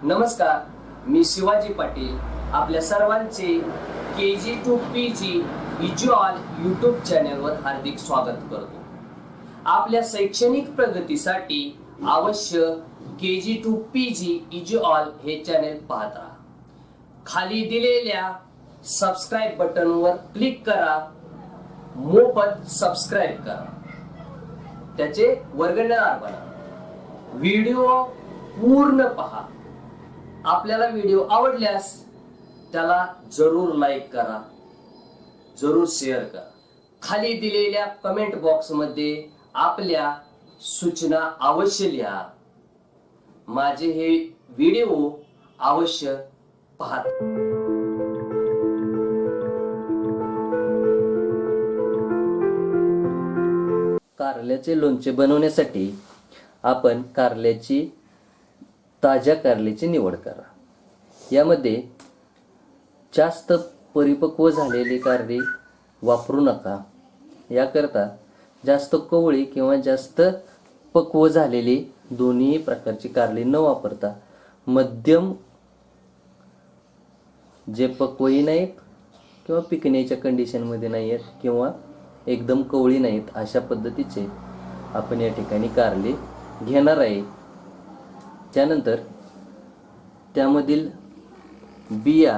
नमस्कार, मी शिवाजी पाटील आपल्या सर्वांचे KG to PG visual YouTube चॅनलवर हार्दिक स्वागत करतो। आपल्या शैक्षणिक प्रगतीसाठी अवश्य KG to PG व्हिज्युअल हे चॅनल पाहत राहा। खाली दिलेल्या सबस्क्राइब बटनवर क्लिक करा, मोफत सबस्क्राइब करा, त्याचे वर्गणीदार बना, व्हिडिओ पूर्ण पहा। आपल्याला व्हिडिओ आवडल्यास त्याला जरूर लाईक करा, जरूर शेअर करा। खाली दिलेल्या कमेंट बॉक्स मध्ये आपल्या सूचना अवश्य लिहा। माझे हे व्हिडिओ अवश्य पहा। कारल्याचे लोणचे बनवण्यासाठी आपण ताज्या कारल्याची निवड करा। यामध्ये जास्त परिपक्व झालेली कारली वापरू नका। याकरता जास्त कोवळी किंवा जास्त पक्व झालेली दोन्ही प्रकारची कारली न वापरता मध्यम, जे पक्वही नाहीत किंवा पिकण्याच्या कंडिशन मध्ये नाहीत किंवा एकदम कोवळी नाहीत, अशा पद्धतीचे आपण या ठिकाणी कारली घेणार आहे। त्यानंतर त्यामधील बिया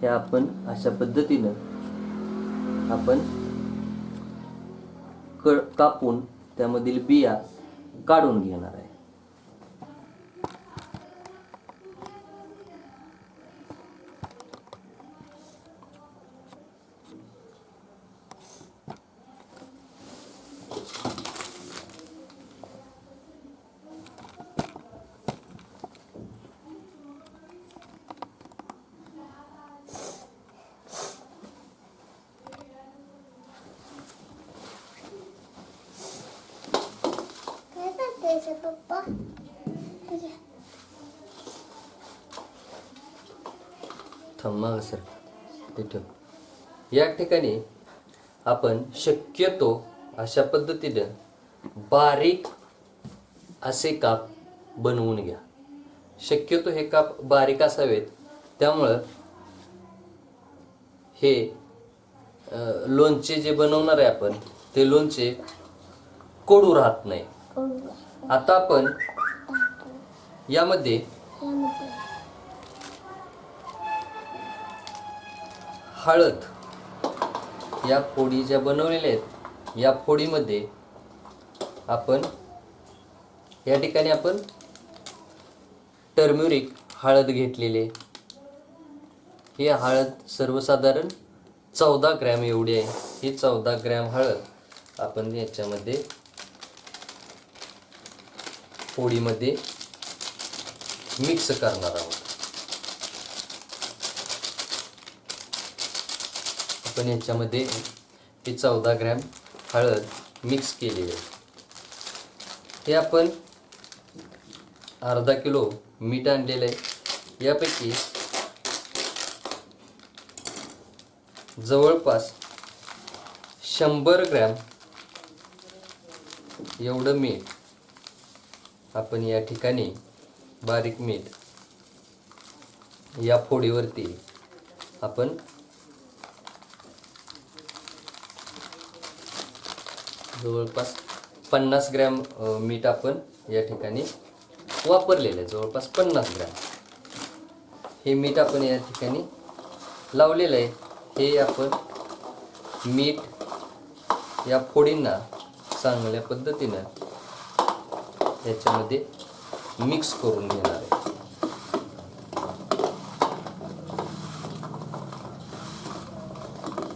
ह्या आपण अशा पद्धतीने कापून त्यामधील बिया काढून घेणार आहे। पप्पा थांबा सर, ठेव। या ठिकाणी आपण शक्यतो अशा पद्धतीने बारीक असे काप बनवून घ्या। शक्यतो हे काप बारीक असावेत, त्यामुळे हे लोणचे जे बनवणार आहे आपण ते लोणचे कडू राहत नाही। आता आपण यामध्ये हळद, या फोडी ज्या बनवलेल्या आहेत या फोडीमध्ये आपण या ठिकाणी टर्मरिक हळद घेतलेले। ही हळद सर्वसाधारण 14 ग्रॅम एवढी आहे। ही 14 ग्रॅम हळद आपण याच्यामध्ये फोडीमध्ये मिक्स करणार आहोत। आपण याच्यामध्ये ही 14 ग्रॅम हळद मिक्स केलेली आहे। हे आपण अर्धा किलो मीठ आणलेलं आहे। यापैकी जवळपास 100 ग्रॅम एवढं मीठ आपण या ठिकाणी बारीक मीठ या फोडीवरती आपण जवळपास 50 ग्रॅम मीठ आपण या ठिकाणी वापरलेलं आहे। जवळपास 50 ग्रॅम हे मीठ आपण या ठिकाणी लावलेलं आहे। हे आपण मीठ या फोडींना चांगल्या पद्धतीने याच्यामध्ये मिक्स करून घेणार आहे।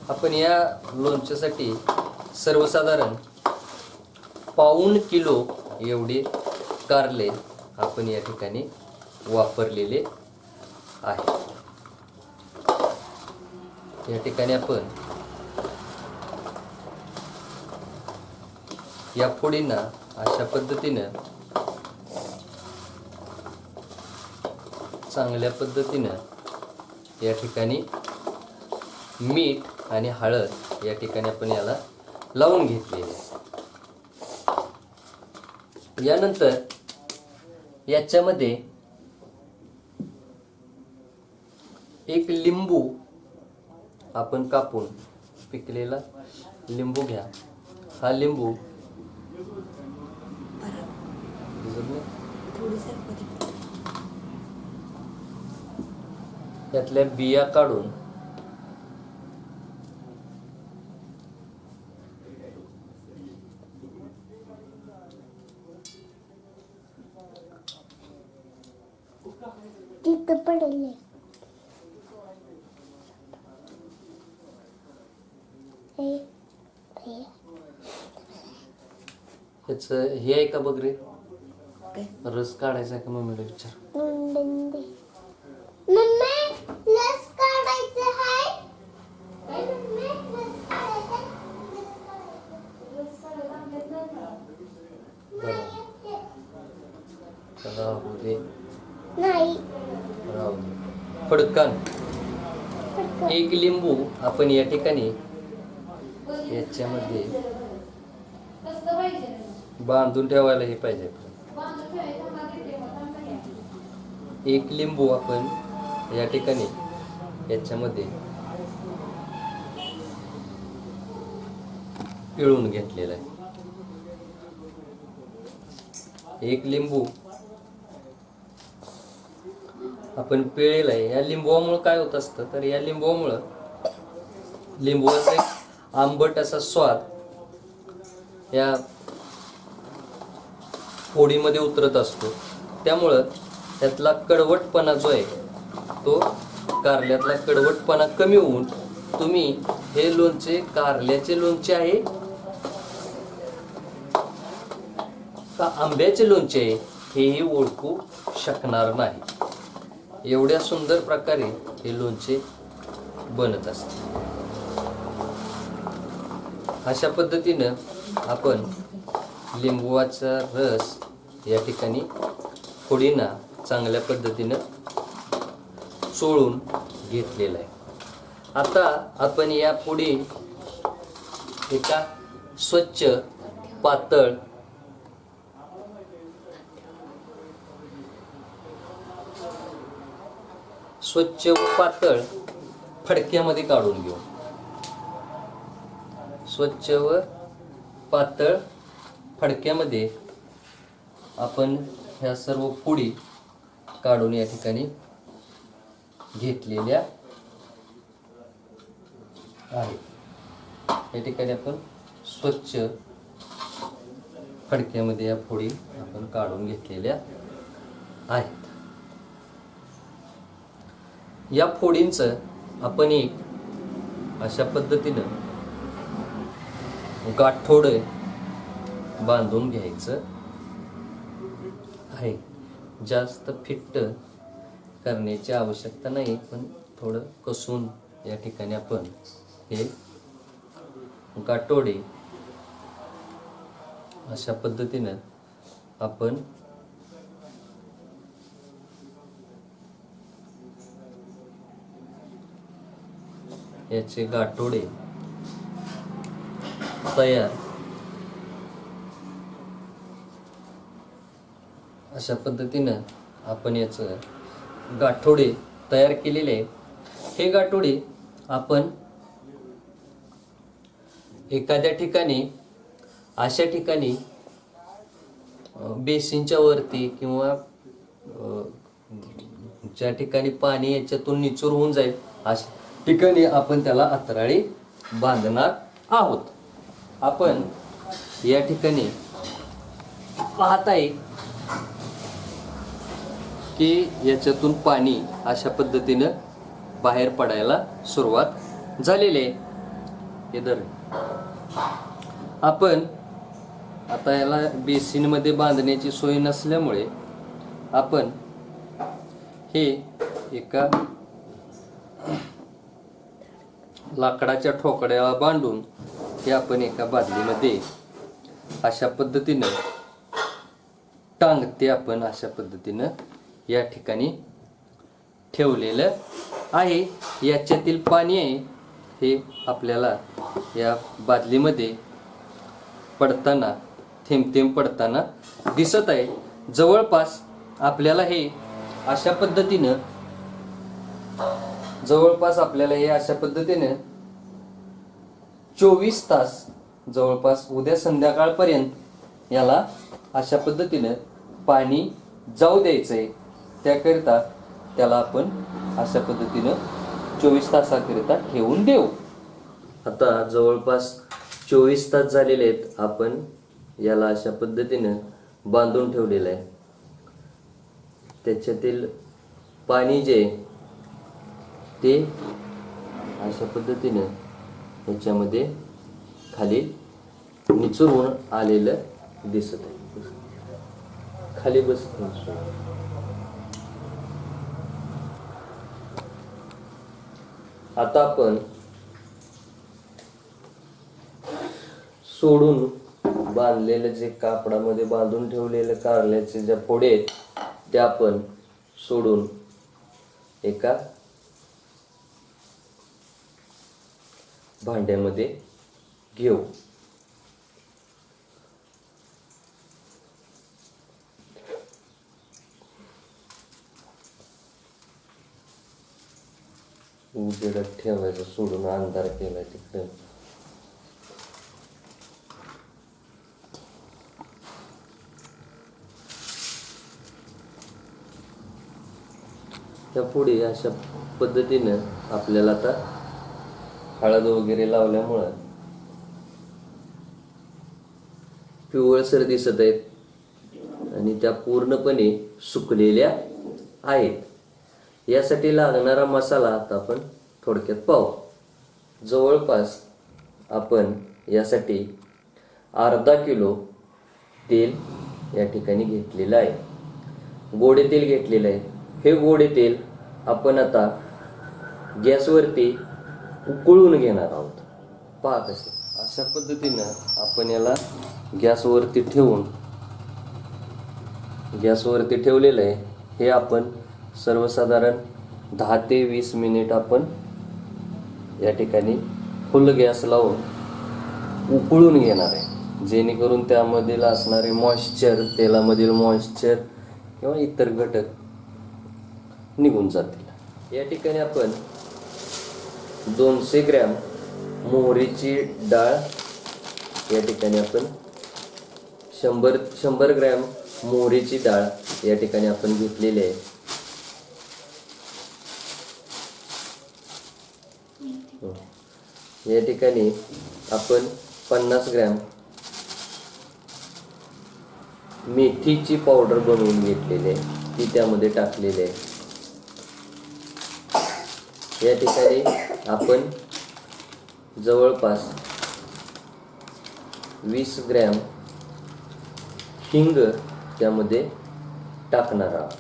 आपण या लोणच्यासाठी सर्वसाधारण पाऊण किलो एवढे कारले आपण या ठिकाणी वापरलेले आहे। या ठिकाणी आपण या फोडींना अशा पद्धतीने चांगल्या पद्धतीने या ठिकाणी मीठ आणि हळद या ठिकाणी आपण याला लावून घेतलेले आहे। यानंतर याच्यामध्ये एक लिंबू आपण कापून, पिकलेला लिंबू घ्या. हा लिंबू त्यातल्या बिया काढून तिथं पडले. ह्याच हे आहे का बघ रे, रस काढायचा का मम्मीला विचार. लस काढायचं आहे. राहू दे, नाही. राहू दे. फडकन एक लिंबू आपण या ठिकाणी याच्यामध्ये बांधून ठेवायला हे पाहिजे. एक लिंबू आपण या ठिकाणी याच्यामध्ये पिळून घेतलेला आहे. एक लिंबू आपण पिळलेला आहे. या लिंबूमुळे काय होत असतं तर या लिंबूमुळं लिंबूचा एक आंबट असा स्वाद या फोडीमध्ये उतरत असतो. त्यामुळं त्यातला कडवटपणा जो आहे तो कारल्यातला कडवटपणा कमी होऊन तुम्ही हे लोणचे कारल्याचे लोणचे आहे का आंब्याचे लोणचे आहे हेही ओळखू शकणार नाही. एवढ्या सुंदर प्रकारे हे लोणचे बनत असते. अशा पद्धतीनं आपण लिंबूचा रस या ठिकाणी फोडींना चांगल्या पद्धतीनं चोळून घेतलेला आहे. आता आपण या फोडी एका स्वच्छ पातळ फडक्यामध्ये काढून घेऊ. स्वच्छ व पातळ फडक्यामध्ये आपण ह्या सर्व फोडी काढून या ठिकाणी घेतलेल्या आहेत. या ठिकाणी आपण स्वच्छ फडक्यामध्ये या फोडी आपण काढून घेतलेल्या आहेत. या फोडींचं आपण एक अशा पद्धतीनं गाठोडे बांधून घ्यायचं आहे. जास्त फिट्ट करण्याची आवश्यकता नाही, पण थोडं कसून या ठिकाणी आपण हे गाठोडे अशा पद्धतीनं आपण याचे गाठोडे तयार अशा पद्धतीनं आपण याचं गाठोडे तयार केलेले आहे. हे गाठोडे आपण एखाद्या ठिकाणी अशा ठिकाणी बेसिनच्या वरती किंवा ज्या ठिकाणी पाणी याच्यातून निचूर होऊन जाईल अशा ठिकाणी आपण त्याला अतराळी बांधणार आहोत. आपण या ठिकाणी पाहत आहे की याच्यातून पाणी अशा पद्धतीनं बाहेर पडायला सुरुवात झालेली आहे. इधर आपण आता याला बेसिनमध्ये बांधण्याची सोय नसल्यामुळे आपण हे एका लाकडाच्या ठोकड्याला बांधून हे आपण एका बादलीमध्ये अशा पद्धतीनं टांगते आपण अशा पद्धतीनं या ठिकाणी ठेवलेलं आहे. याच्यातील पाणी आहे हे आपल्याला या बादलीमध्ये पडताना थेंब थेंब पडताना दिसत आहे. जवळपास आपल्याला हे अशा पद्धतीनं जवळपास आपल्याला हे अशा पद्धतीने 24 तास, जवळपास उद्या संध्याकाळपर्यंत याला अशा पद्धतीने पाणी जाऊ द्यायचंय. त्याकरिता त्याला आपण अशा पद्धतीनं 24 तासाकरिता ठेवून देऊ. आता जवळपास 24 तास झालेले आहेत. आपण याला अशा पद्धतीनं बांधून ठेवलेलं आहे. त्याच्यातील पाणी जे ते अशा पद्धतीनं याच्यामध्ये खाली निचरून आलेलं दिसत आहे. खाली बस. आता आपण सोडून बांधलेलं जे कापडामध्ये बांधून ठेवलेलं कारल्याचे ज्या फोडे आहेत त्या आपण सोडून एका भांड्यामध्ये घेऊ. उजेडात ठेवायचं सोडून अंधार केला तिकडे. त्या पुढे अशा पद्धतीनं आपल्याला आता हळद वगैरे लावल्यामुळं पिवळसर दिसत आहेत आणि त्या पूर्णपणे सुकलेल्या आहेत. यासाठी लागणारा मसाला आता आपण थोडक्यात पाहू. जवळपास आपण यासाठी अर्धा किलो तेल या ठिकाणी घेतलेलं आहे. गोडे तेल घेतलेलं आहे. हे गोडे तेल आपण आता गॅसवरती उकळून घेणार आहोत. पहा कसे अशा पद्धतीनं आपण याला गॅसवरती ठेवलेलं आहे. हे आपण सर्वसाधारण 10 ते 20 मिनिट आपण या ठिकाणी फुल गॅस लावून उकळून घेणार आहे, जेणेकरून त्यामधील असणारे मॉइश्चर, तेलामधील मॉइश्चर किंवा इतर घटक निघून जातील. या ठिकाणी आपण 200 ग्रॅम मोहरीची डाळ, या ठिकाणी आपण 100 ग्रॅम मोहरीची डाळ या ठिकाणी आपण घेतलेली आहे. या ठिकाणी आपण 50 ग्रॅम मेथीची पावडर बनवून घेतलेली आहे, ती त्यामध्ये टाकलेली आहे. या ठिकाणी आपण जवळपास 20 ग्रॅम हिंग त्यामध्ये टाकणार आहोत.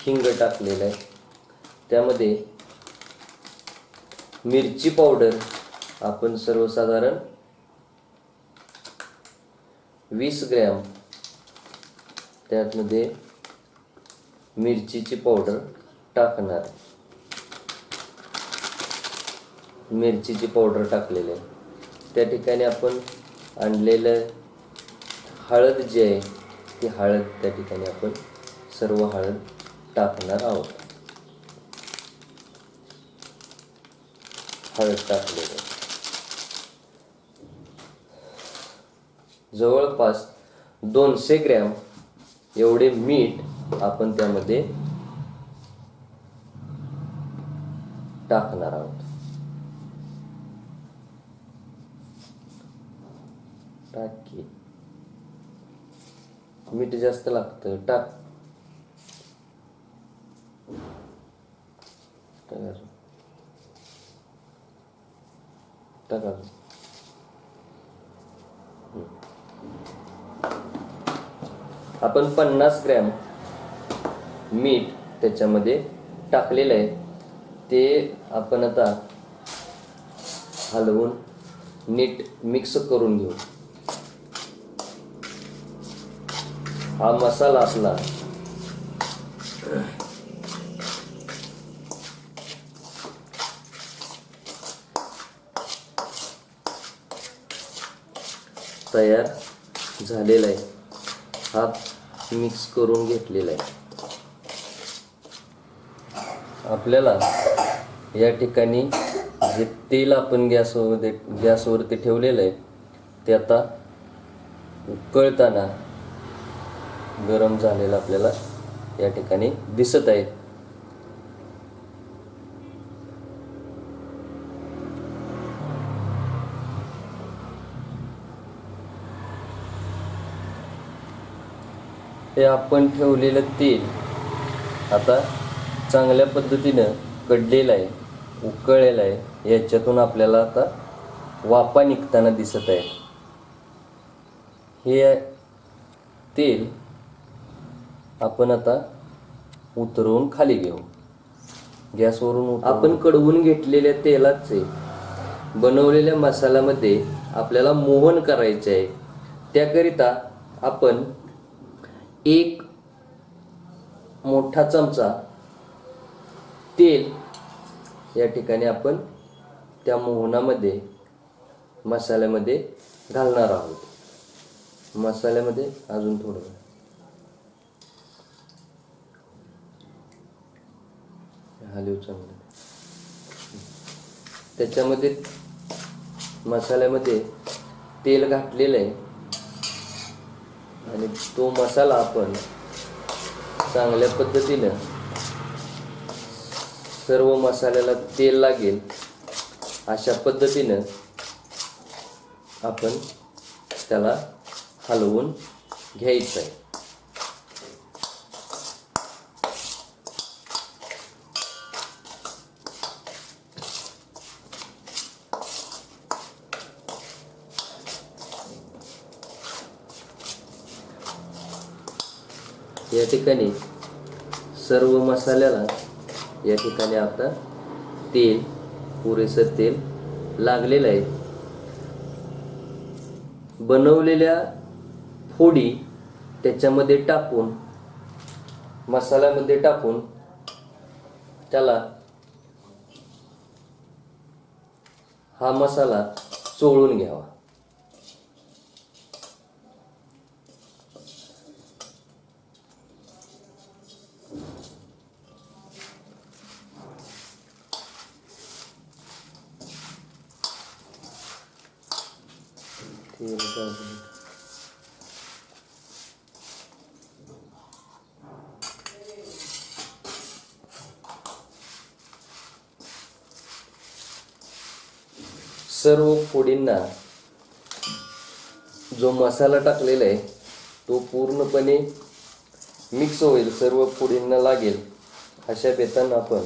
हिंग टाकलेलं आहे. त्यामध्ये मिरची पावडर आपण सर्वसाधारण 20 ग्रॅम त्यामध्ये मिरचीची पावडर टाकणार. मिरचीची पावडर टाकलेली आहे. त्या ठिकाणी आपण आणलेलं हळद जे आहे ती हळद त्या ठिकाणी आपण सर्व हळद टाकणार आहोत. हळद टाकलेली आहे. जवळपास 200 ग्रॅम एवढे मीठ आपण त्यामध्ये टाकणार आहोत. टाकी मीठ जास्त लागतं, टाक. टाका. आपण 50 ग्रॅम मीठ त्याच्यामध्ये टाकलेलं आहे. ते आपण आता हलवून नीट मिक्स करून घेऊ. हा मसाला आपला तयार झालेला आहे. हा मिक्स करून घेतलेला आहे. आपल्याला या ठिकाणी जे तेल आपण गॅसवरती ठेवलेलं आहे ते आता उकळताना गरम झालेलं आपल्याला या ठिकाणी दिसत आहे. हे आपण ठेवलेलं तेल आता चांगल्या पद्धतीनं कडलेलं आहे, उकळलेलं आहे. याच्यातून आपल्याला आता वाफा निघताना दिसत आहे. हे तेल आपण आता उतरवून खाली घेऊ. गॅसवरून आपण कडवून घेतलेल्या तेलाचे बनवलेल्या मसाल्यामध्ये आपल्याला मोहन करायचे आहे. त्याकरिता आपण एक मोठा चमचा तेल या ठिकाणी आपण त्या मोहनामध्ये मसाल्यामध्ये घालणार आहोत. मसाल्यामध्ये अजून थोडं हलवू चांगलं. त्याच्यामध्ये मसाल्यामध्ये तेल घातलेलं आहे आणि तो मसाला आपण चांगल्या पद्धतीनं सर्व मसाल्याला तेल लागेल अशा पद्धतीनं आपण त्याला हलवून घ्यायचं आहे. या ठिकाणी सर्व मसाल्याला या ठिकाणी आता तेल, पुरेसं तेल लागलेलं आहे. बनवलेल्या फोडी त्याच्यामध्ये टाकून मसाल्यामध्ये टाकून त्याला हा मसाला चोळून घ्यावा. सर्व फोडींना जो मसाला टाकलेला आहे तो पूर्णपणे मिक्स होईल, सर्व फोडींना लागेल अशा बेतानं आपण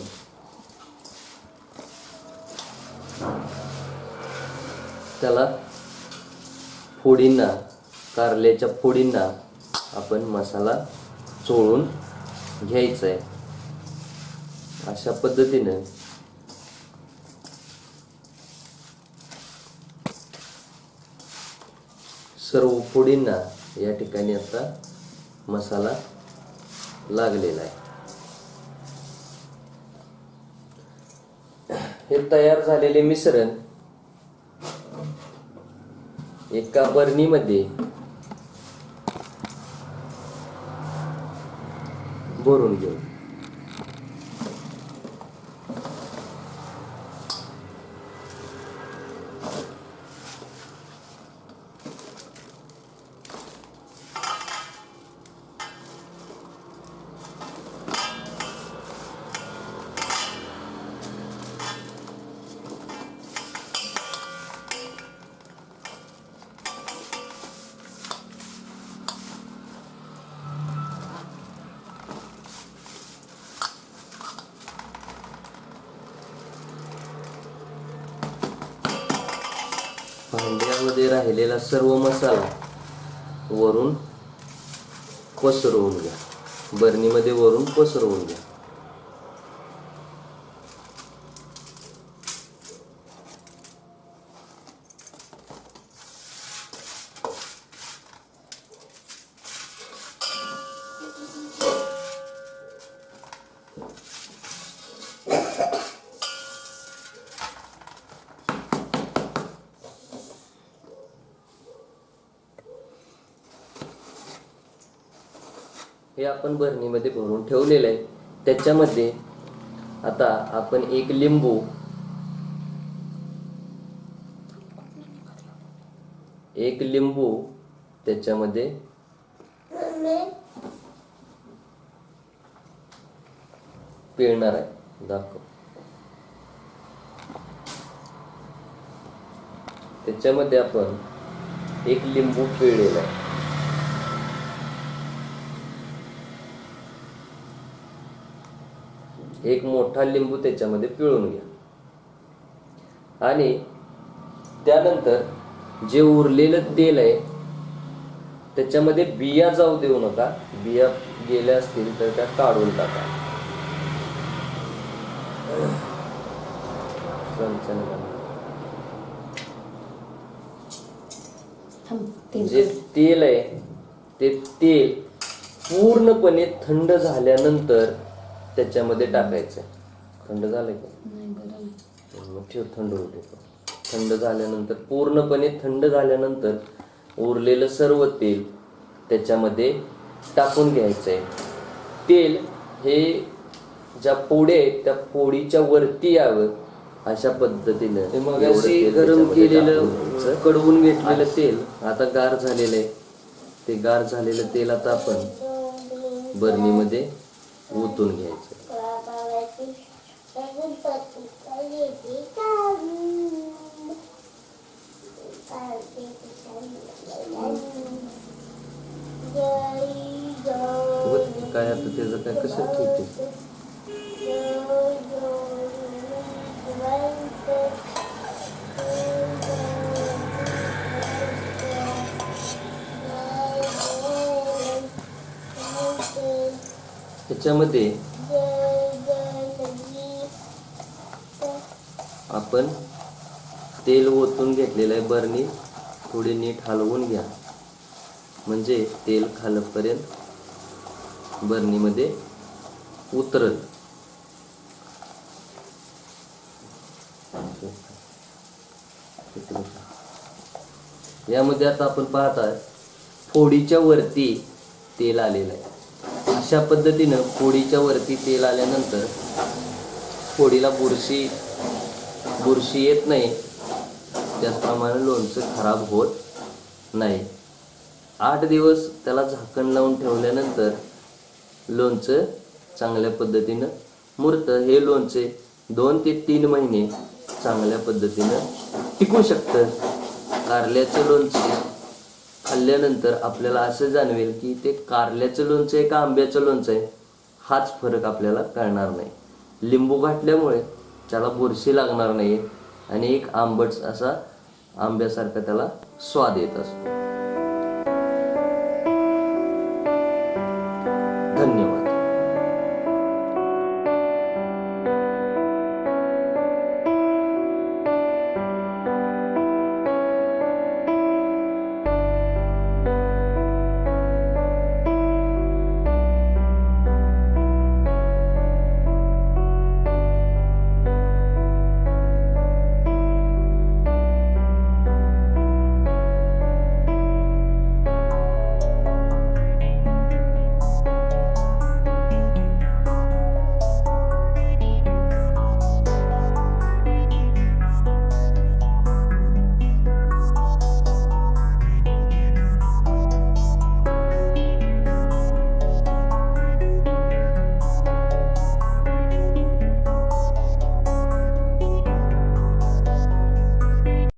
त्याला फोडींना, कारल्याच्या फोडींना आपण मसाला चोळून घ्यायचा आहे. अशा पद्धतीनं सर्व फोडींना या ठिकाणी आता मसाला लागलेला आहे. हे तयार झालेले मिश्रण एका बरणीमध्ये भरून घेऊ. भांड्यामध्ये राहिलेला सर्व मसाला वरून पसरवून घ्या. बरणीमध्ये वरून पसरवून घ्या. हे आपण बरणीमध्ये भरून ठेवलेलं आहे. त्याच्यामध्ये आता आपण एक लिंबू त्याच्यामध्ये पिळणार आहे. दाखव. त्याच्यामध्ये आपण एक लिंबू पिळलेला आहे. एक मोठा लिंबू त्याच्यामध्ये पिळून घ्या. आणि त्यानंतर जे उरलेलं तेल आहे त्याच्यामध्ये बिया जाऊ देऊ नका. बिया गेल्या असतील तर त्या काढून टाका. जे तेल आहे ते तेल पूर्णपणे थंड झाल्यानंतर त्याच्यामध्ये टाकायचं. थंड झालंय का? मग ठेव, थंड होते. थंड झाल्यानंतर पूर्णपणे थंड झाल्यानंतर उरलेलं सर्व तेल त्याच्यामध्ये टाकून घ्यायचं आहे. तेल हे ज्या पोळी आहेत त्या पोळीच्या वरती यावं अशा पद्धतीनं मग गरम केलेलं कडवून घेतलेलं तेल आता गार झालेलं आहे. ते गार झालेलं तेल आता आपण बरणीमध्ये ओतून घ्यायचं. काय आता त्याचं काय कसं ठीक आहे. त्याच्यामध्ये आपण तेल ओतून घेतलेलं आहे. बरणी थोडी नीट हलवून घ्या म्हणजे तेल खालपर्यंत बरणीमध्ये उतरल. यामध्ये आता आपण पाहताय फोडीच्या वरती तेल आलेलं आहे. अशा पद्धतीनं फोडीच्या वरती तेल आल्यानंतर फोडीला बुरशी येत नाही. त्याचप्रमाणे लोणचं खराब होत नाही. 8 दिवस त्याला झाकण लावून ठेवल्यानंतर लोणचं चांगल्या पद्धतीनं मुरतं. हे लोणचे 2 ते 3 महिने चांगल्या पद्धतीनं टिकू शकतं. कारल्याचं लोणचे खाल्ल्यानंतर आपल्याला असं जाणवेल की ते कारल्याचं लोणचं आहे का आंब्याचं लोणचं आहे हाच फरक आपल्याला कळणार नाही. लिंबू घातल्यामुळे त्याला बुरशी लागणार नाही आणि एक आंबट असा आंब्यासारखा त्याला स्वाद येत असतो. धन्यवाद.